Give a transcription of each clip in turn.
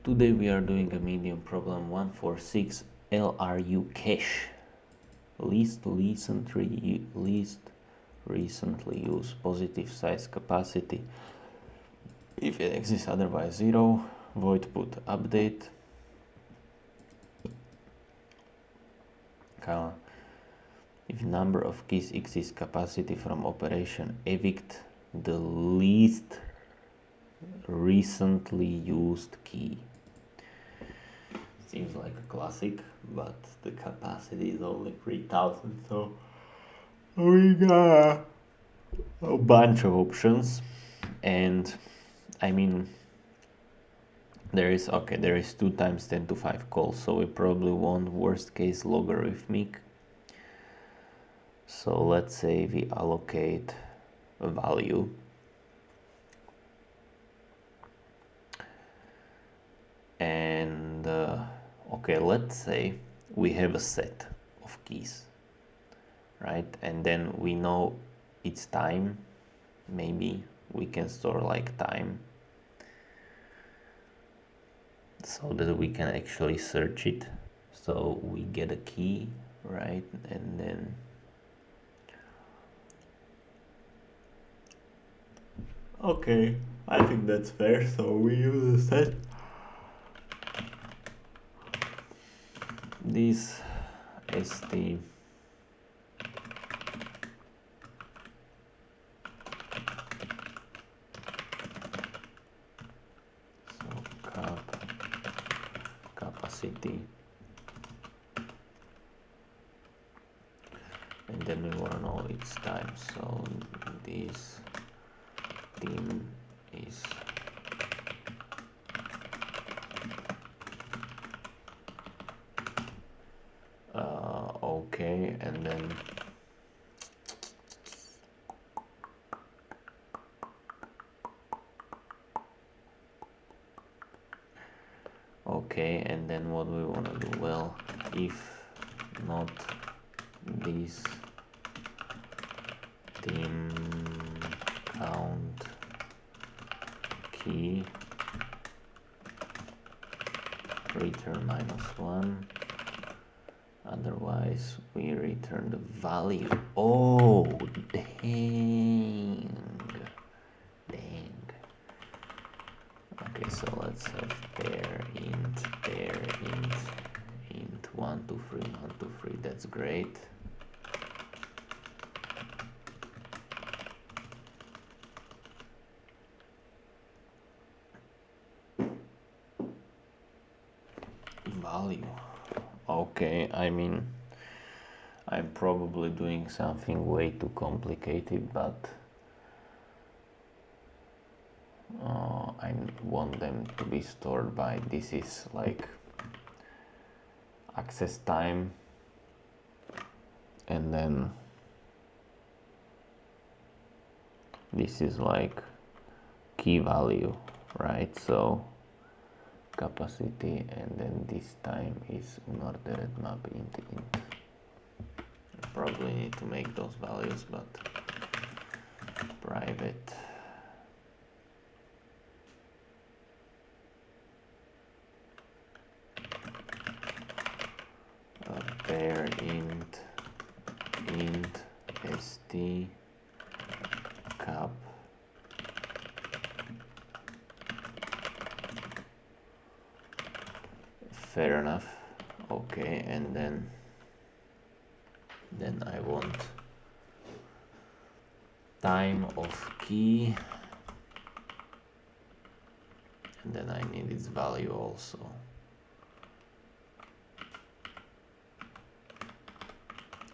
Today we are doing a medium problem 146 LRU cache. Least recently used positive size capacity. If it exists otherwise 0, void put update. If number of keys exceeds capacity from operation, evict the least recently used key. Seems like a classic, but the capacity is only 3000, so we got a bunch of options. And I mean, there is 2 times 10 to 5 calls, so we probably want worst case logarithmic. So let's say we allocate a value, and okay, let's say we have a set of keys, right? And then we know it's time. Maybe we can store like time so that we can actually search it. So we get a key, right? And then okay, I think that's fair. So we use a set. This is the capacity, and then we want to know its time. So this theme is okay, and then okay, and then what we want to do? Well, if not this theme count key, return -1, otherwise we return the value. Oh, dang. Okay, so let's have pair int 123 123. That's great. Value. Okay, I mean, I'm probably doing something way too complicated, but I want them to be stored by, this is like access time, and then this is like key value, right? So capacity, and then this time is unordered map int. I probably need to make those values, but private pair int st cap fair enough. Okay, and then I want time of key, and then I need its value also.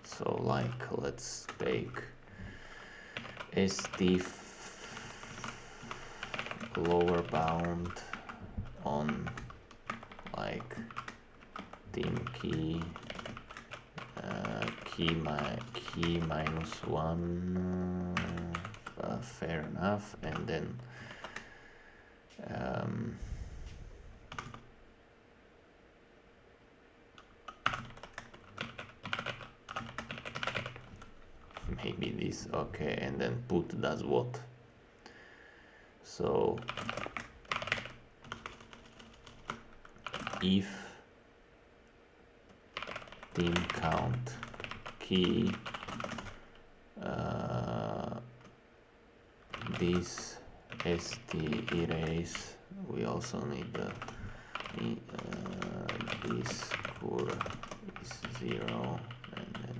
So like, let's take st lower bound on like team key key -1, fair enough, and then maybe this. Okay, and then put does what? So if team count key this st erase, we also need the this cur is 0, and then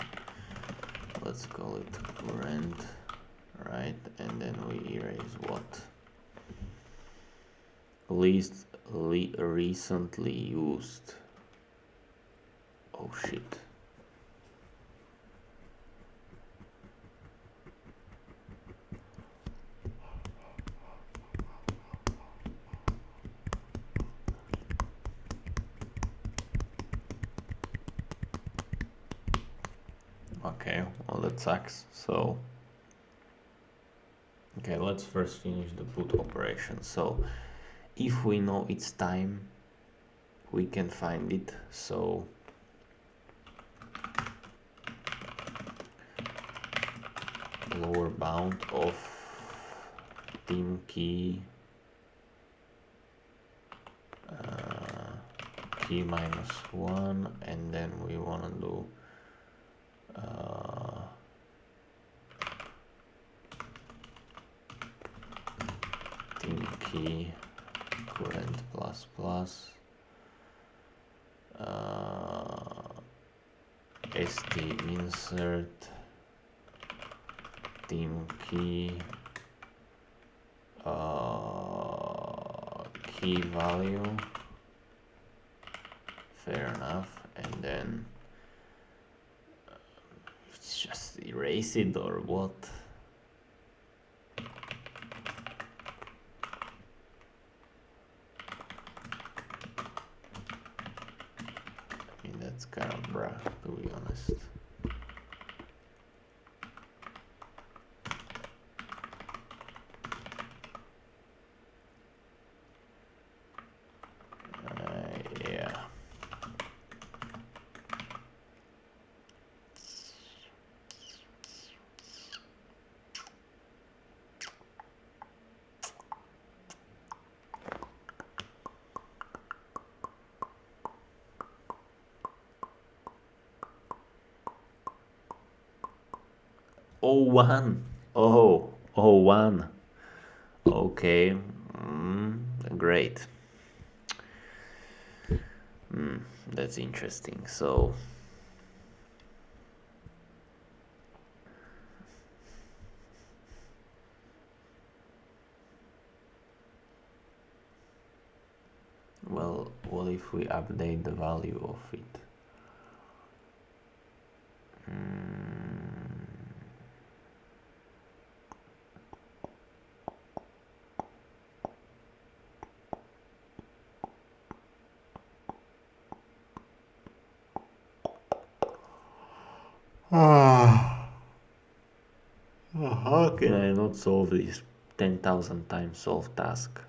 let's call it current, right? And then we erase what? Least recently used. Oh shit. Okay, well that sucks. So okay, let's first finish the put operation. So if we know it's time, we can find it. So lower bound of team key key -1, and then we want to do team key current plus plus st insert team key key value, fair enough, and then it's just erase it or what? I mean, that's kind of bruh, to be honest. Yeah. Oh, 1. Oh, 1. Okay. Great. That's interesting. So well, what if we update the value of it? How can I not solve this 10,000 times solved task?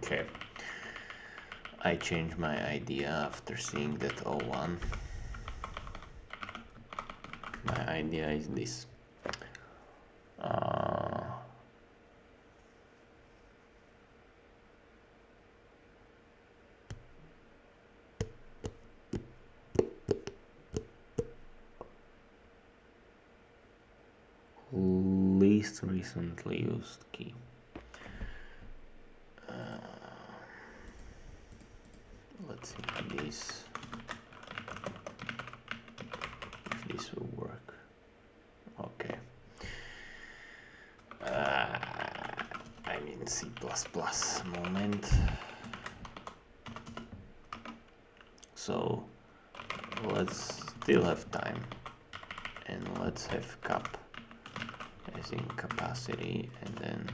Okay. I changed my idea after seeing that 01. My idea is this. Least recently used key. Let's see if this will work. Okay. I'm in C++ moment. So let's still have time, and let's have cap as in capacity, and then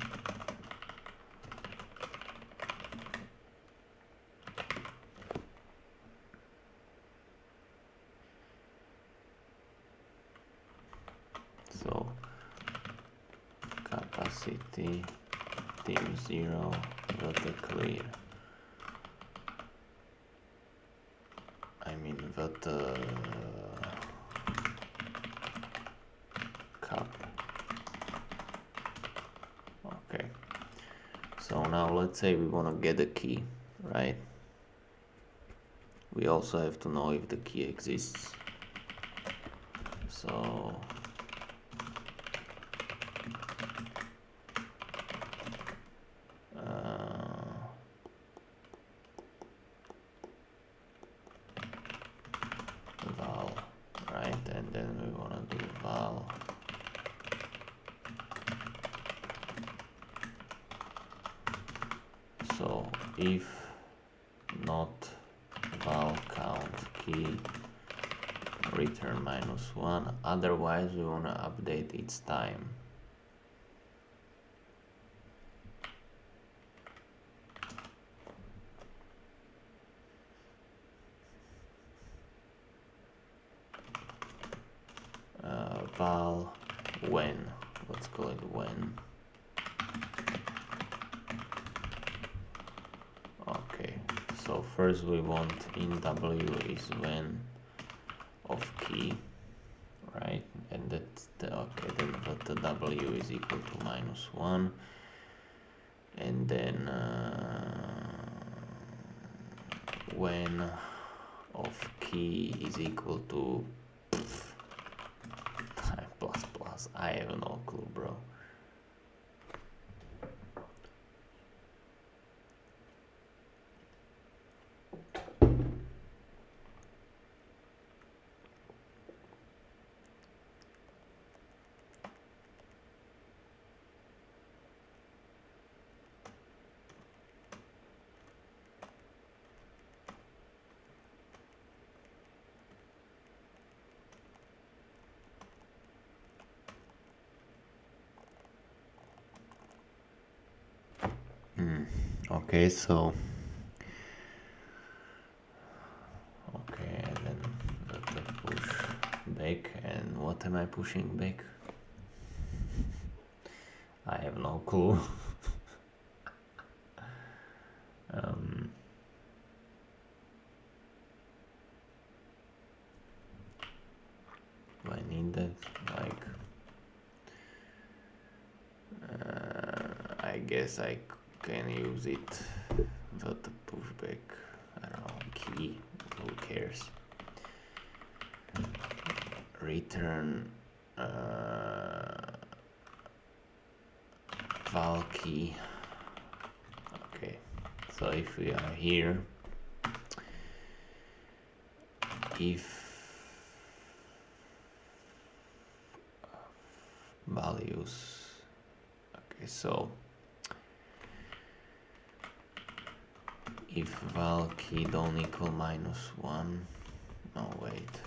so capacity team 0 the clear, I mean the cap. Okay, so now let's say we want to get a key, right? We also have to know if the key exists. So val, right? And then we want to do val so if not val count key return -1, otherwise we want to update its time. Val when, let's call it when. Okay, so first we want in W is when of key, right? And that's the, okay, then the W is equal to -1, and then when of key is equal to time plus. I have no clue, bro. Okay, so okay, and then let me push back. And what am I pushing back? I have no clue. Do I need that? Like, I guess I can use it, but the pushback, I don't know, key, who cares? Return val key. Okay, so if we are here, if values, okay, so if val key don't equal -1, no wait,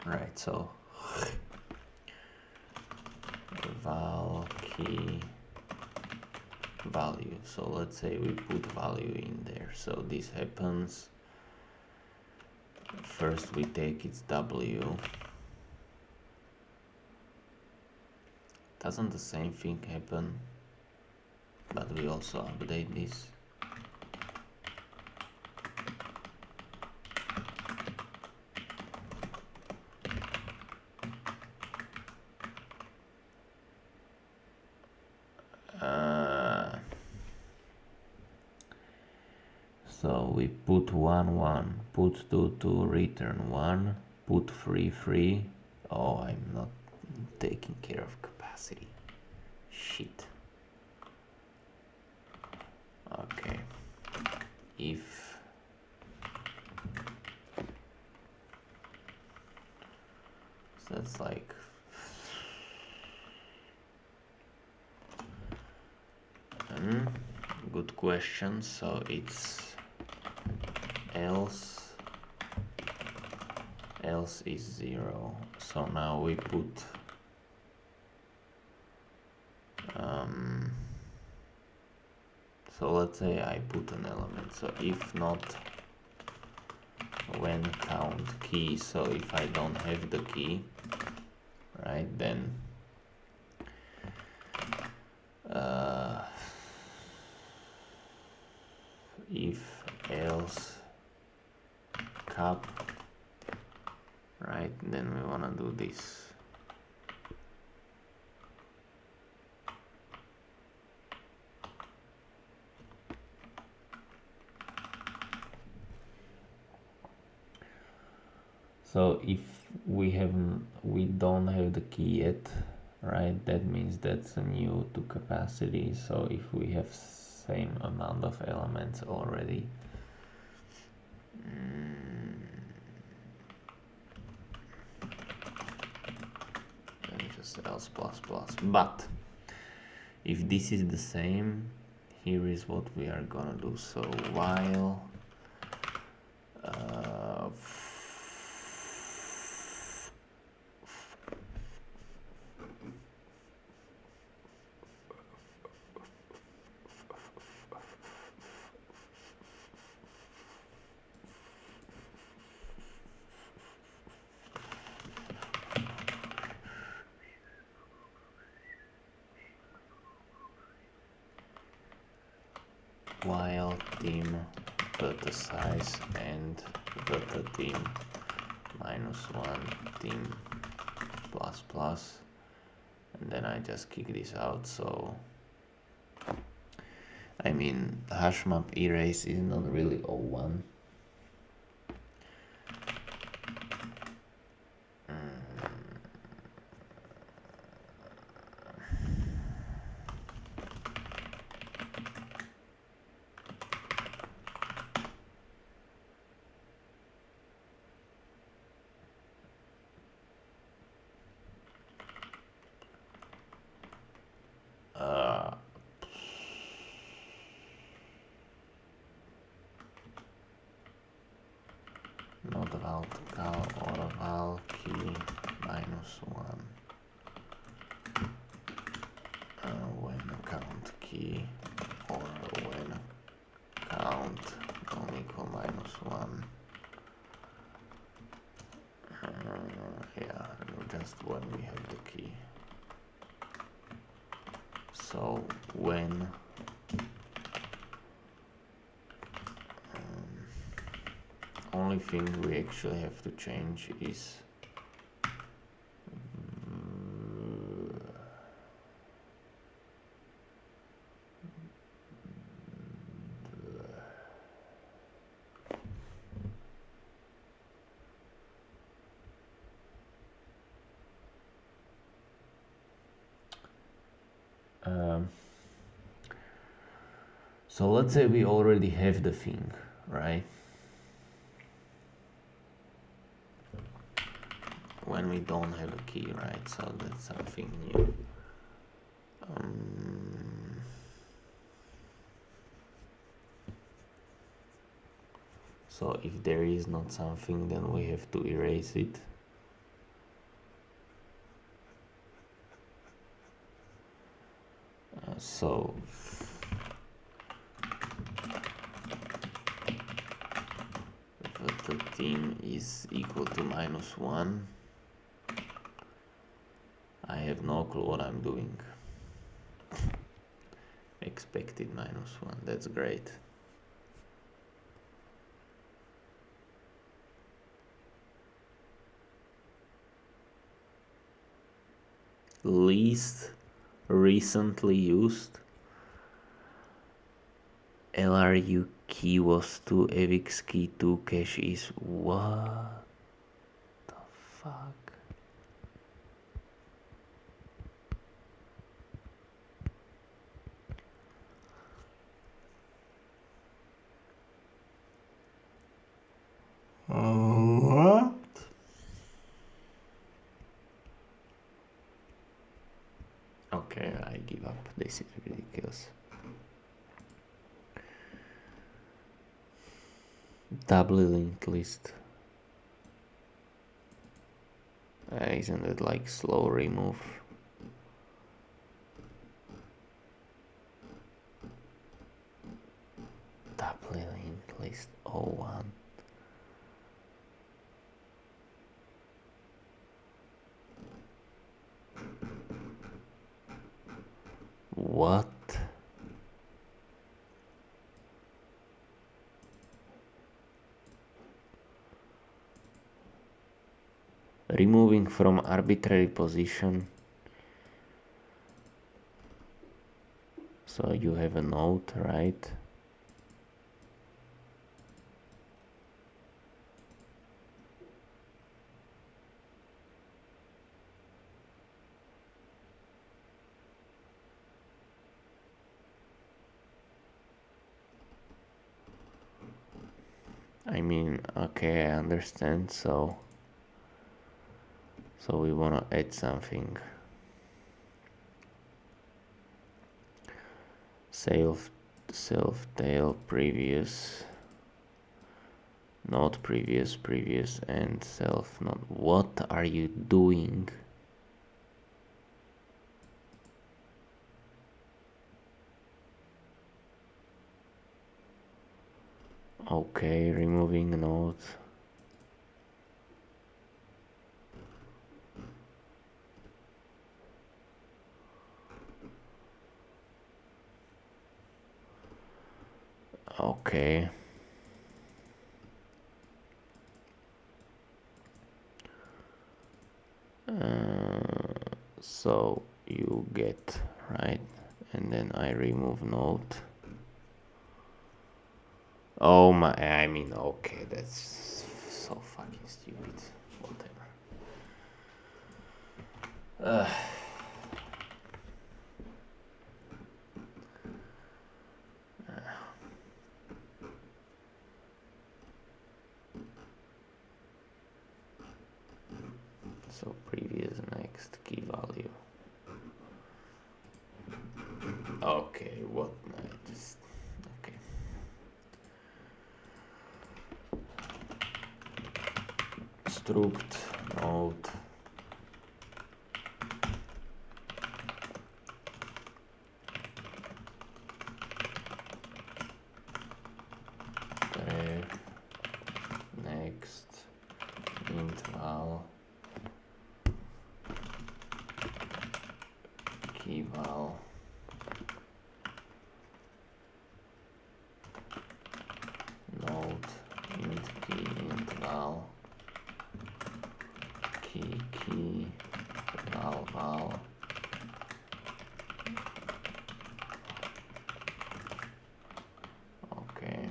right, so val key value, so let's say we put value in there, so this happens. First we take its W. Doesn't the same thing happen, but we also update this? So we put 1 1, put 2 2, return 1, put 3 3. Oh, I'm not taking care of capacity. Shit. Okay. If so that's like good good question. So it's else is 0. So now we put so let's say I put an element. So if not when count key, so if I don't have the key, right, then if else cap, right, then we want to do this. So if we don't have the key yet, right, that means that's a new to capacity. So if we have same amount of elements already, then just else plus plus. But if this is the same, here is what we are gonna do. So while team data size and data team -1 team plus plus, and then I just kick this out. So I mean, hash map erase is not really O1. Not val cal or val key -1 when count key or when count don't equal -1. Yeah, just when we have the key. So when only thing we actually have to change is so let's say we already have the thing, right? When we don't have a key, right? So that's something new. So if there is not something, then we have to erase it. So if the team is equal to -1, I have no clue what I'm doing. Expected -1, that's great. Least recently used LRU key was 2, evix key 2, cache is what the fuck? What? Okay, I give up. This is ridiculous. doubly linked list. Isn't it like slow remove? Doubly linked list 01. What? Removing from arbitrary position. So you have a node, right? I mean, okay, I understand. So we wanna add something. Self tail previous, not previous, and self not. What are you doing? Okay, removing node. Okay. So you get, right, and then I remove node. Oh my, I mean, okay, that's so fucking stupid. Whatever. So previous, next, key value. Okay, what? I just, okay. Struct node. Ref, next, int val, key val. Node, int key, int val, key, val. Okay,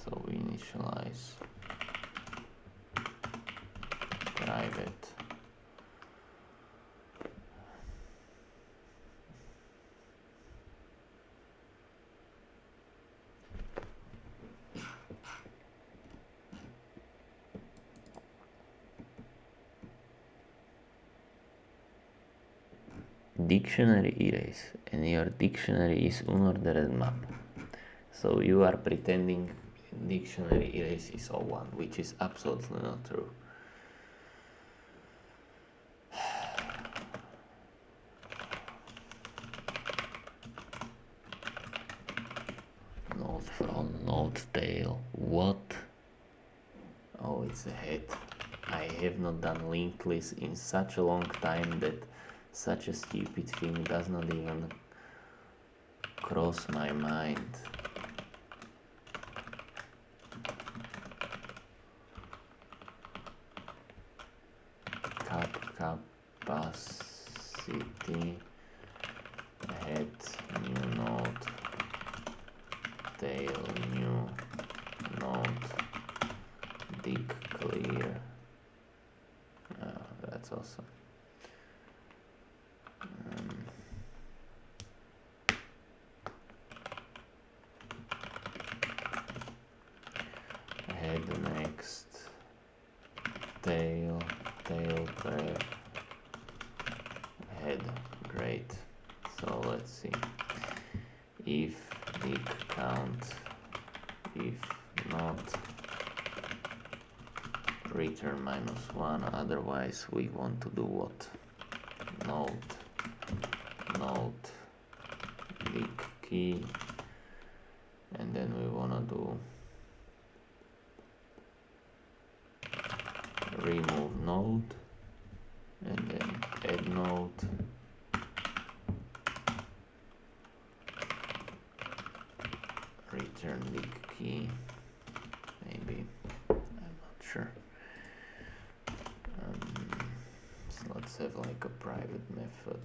so we initialize private. Dictionary erase, and your dictionary is unordered map. So you are pretending dictionary erase is 01, which is absolutely not true. Node front, node tail. What? Oh, it's a head. I have not done linked list in such a long time that such a stupid thing does not even cross my mind. Capacity, head, new node, tail, new node, dick clear. That's awesome. Head next, tail prep, head. Great. So let's see. If dick count, if not return -1, otherwise we want to do what? Node leak key, and then we want to do remove node, and then add node, return leak key, maybe, I'm not sure. So let's have like a private method.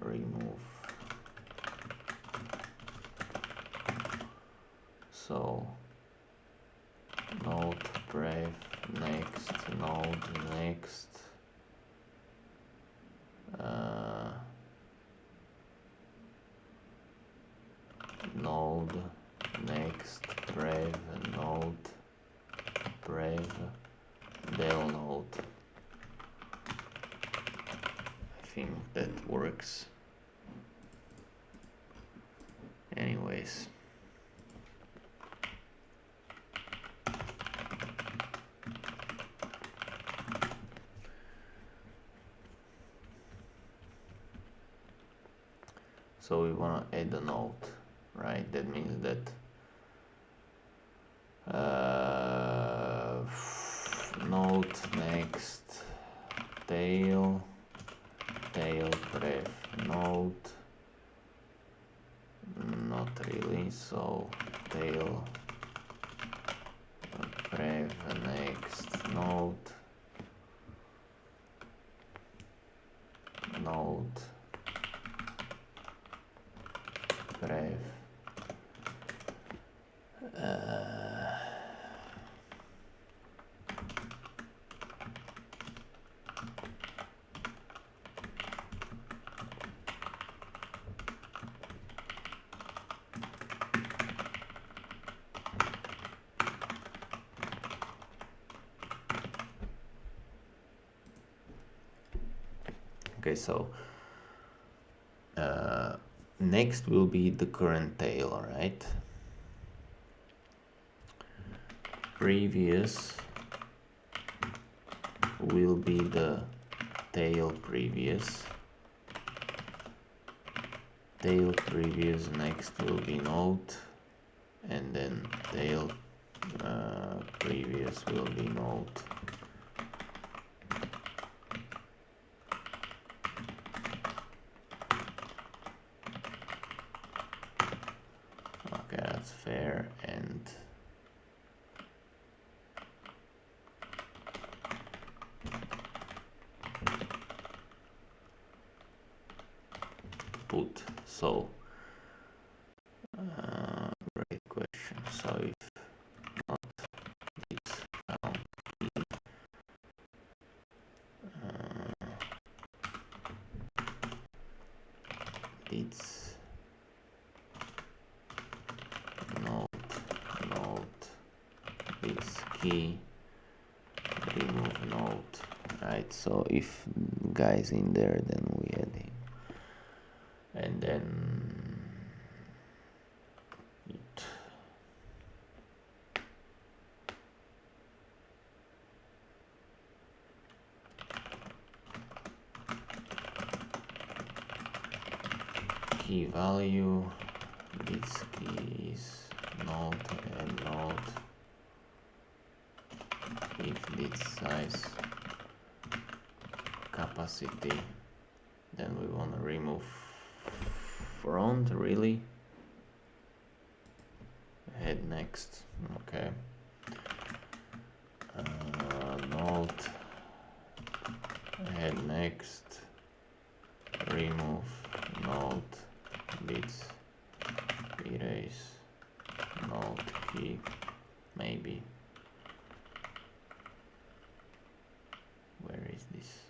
Remove. So node prev next, node next, node next, prev node, prev del node. I think that works. Anyways, so we want to add a node, right? That means that node next tail prev node, not really, so tail prev next node, prev okay, so next will be the current tail, right? Previous will be the tail previous. Tail previous next will be node, and then tail previous will be node. Okay, that's fair. And put. So great question. So if not this found it's node this key, remove node, right? So if guy's in there, then we add him, and then it key value, this key is node and node. If this size capacity, then we want to remove front, really. Head next, okay. Node, head next, remove node, bits, erase, node key, maybe. Where is this?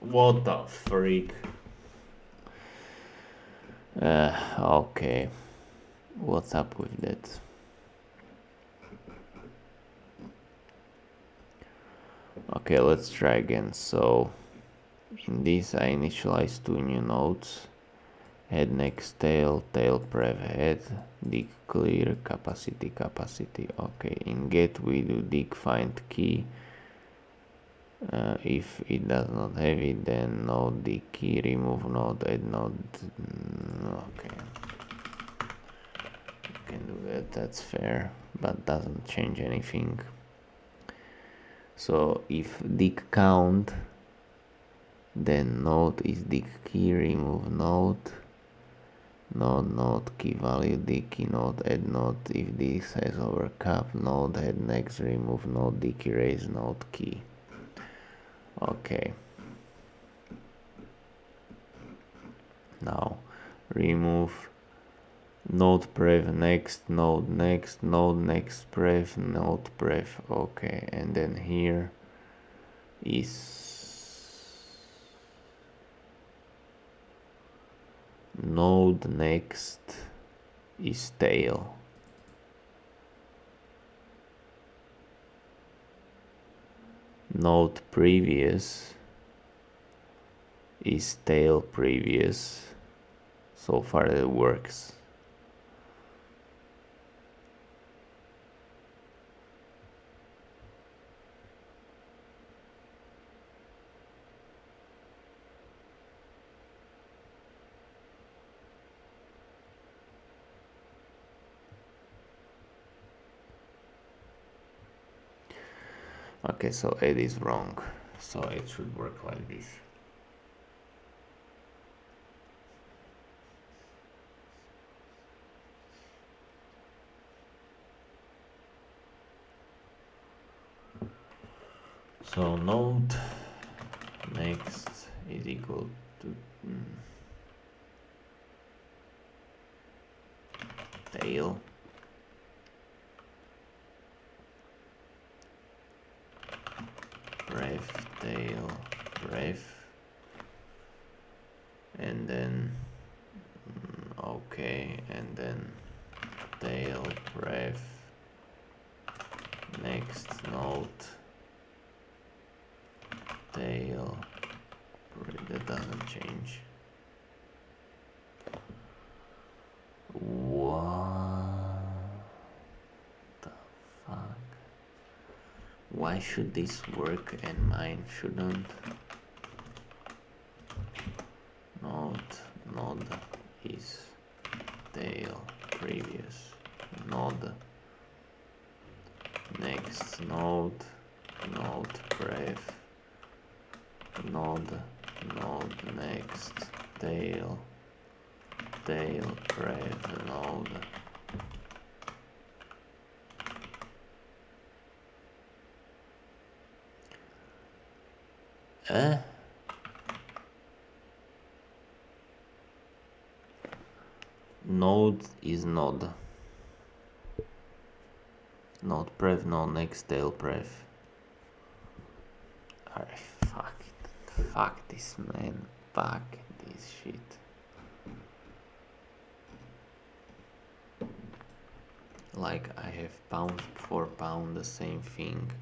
What the freak? Okay. What's up with that? Okay, let's try again. So in this I initialize two new nodes. Head next tail, tail prev head, dig clear, capacity, capacity. Okay, in get we do dig find key. If it does not have it, then node dig key, remove node, add node. Okay, you can do that, that's fair, but doesn't change anything. So if dig count, then node is dig key, remove node, node key value, dig key node, add node. If this has overcap, node head next, remove node, dig erase node key. Okay. Now remove node prev next, node next, node next prev, node prev. Okay, and then here is node next is tail. Node previous is tail previous. So far it works. Okay, so it is wrong. So it should work like this. So node next is equal to tail ref tail ref, and then okay, and then tail ref next node tail. That doesn't change. What the fuck? Why should this work and mine shouldn't? Node is tail previous, node next node, node prev, node next tail prev node. Node is node prev, node next tail prev. Alright, fuck it. Fuck this, man. Fuck this shit. Like I have pound for pound the same thing.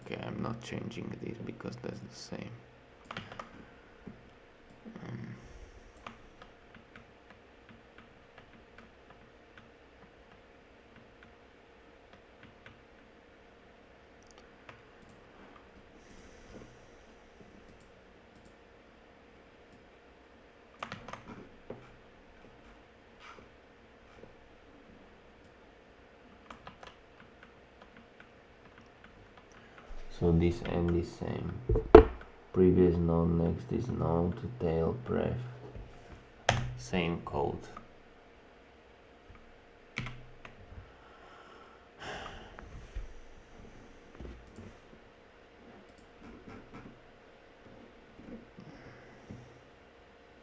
Okay, I'm not changing this because that's the same. So this and this same. Previous node next is node tail prev. Same code.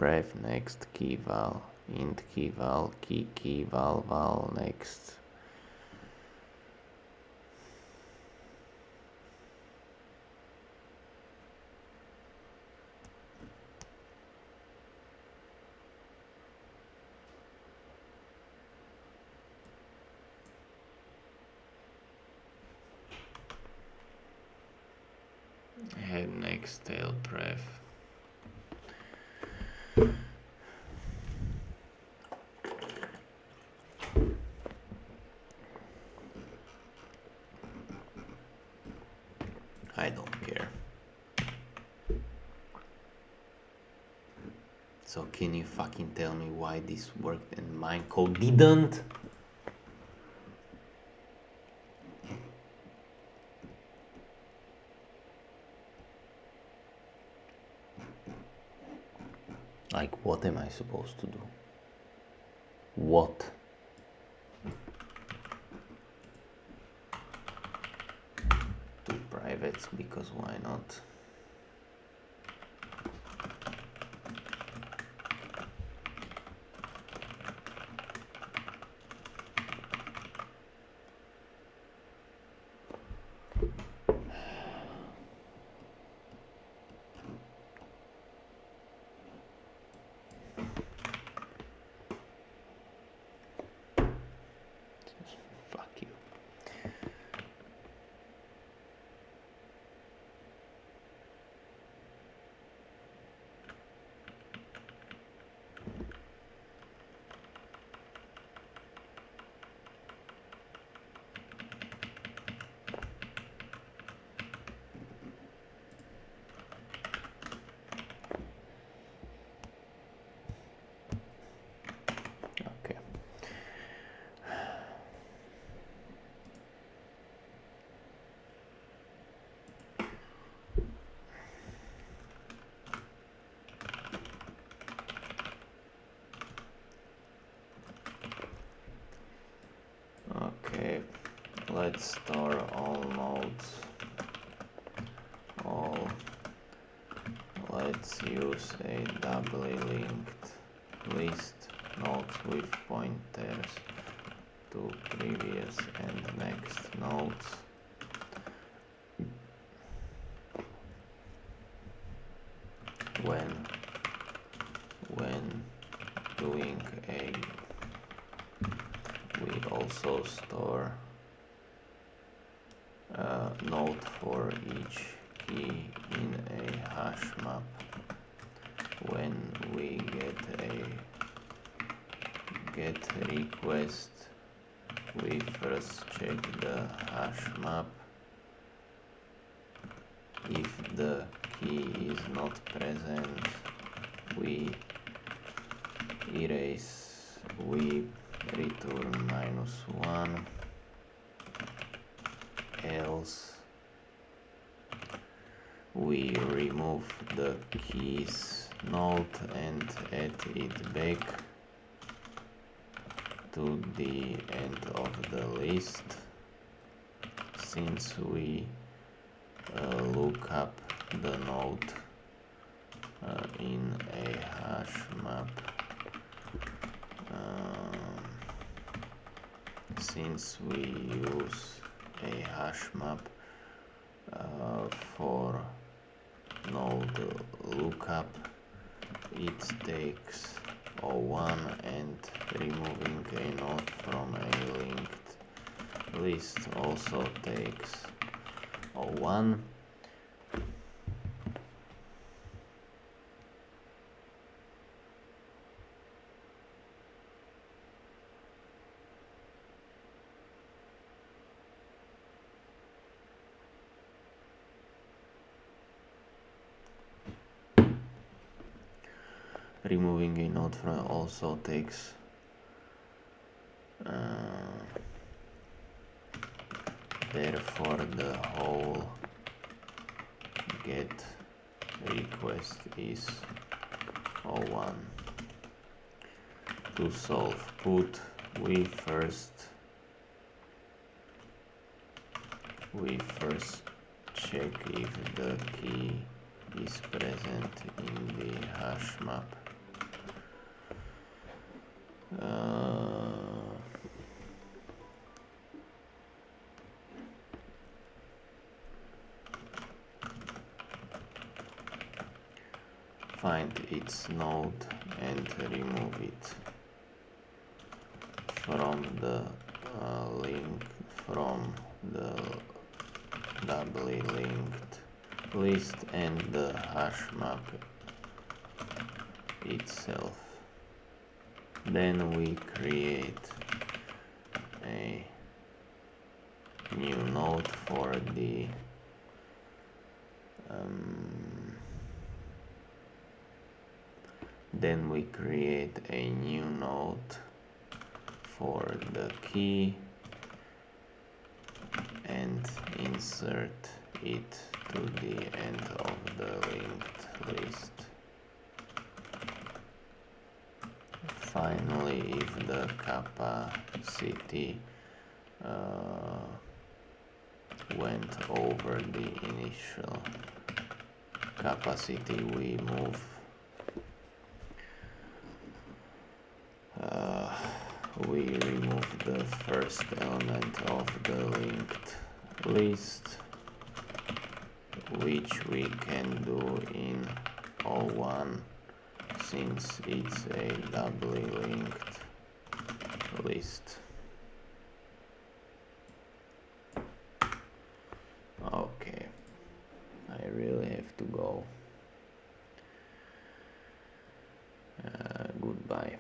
pref next key val int key val key val next. Head next tail pref. I don't care. So can you fucking tell me why this worked and mine code didn't? Like, what am I supposed to do? What? Two privates, because why not? Fuck you. Okay. Okay, let's store all nodes. Let's use a doubly linked list nodes with pointers to previous and next nodes. When doing a, we also store a node for each key in a hash map. When we get a get request, we first check the hash map. If the key is not present, we erase, we return -1, else we remove the keys node and add it back to the end of the list. Since we look up the node in a hash map, since we use a hash map for node lookup, it takes O1, and removing a node from a linked list also takes O1. Removing a node from also takes therefore the whole get request is O1. To solve put, we first check if the key is present in the hash map. find its node and remove it from the link from the doubly linked list and the hash map itself. Then we create a new node for the key and insert it to the end of the linked list. Finally, if the capacity went over the initial capacity, we remove the first element of the linked list, which we can do in O1 since it's a doubly linked list. Okay, I really have to go. Goodbye.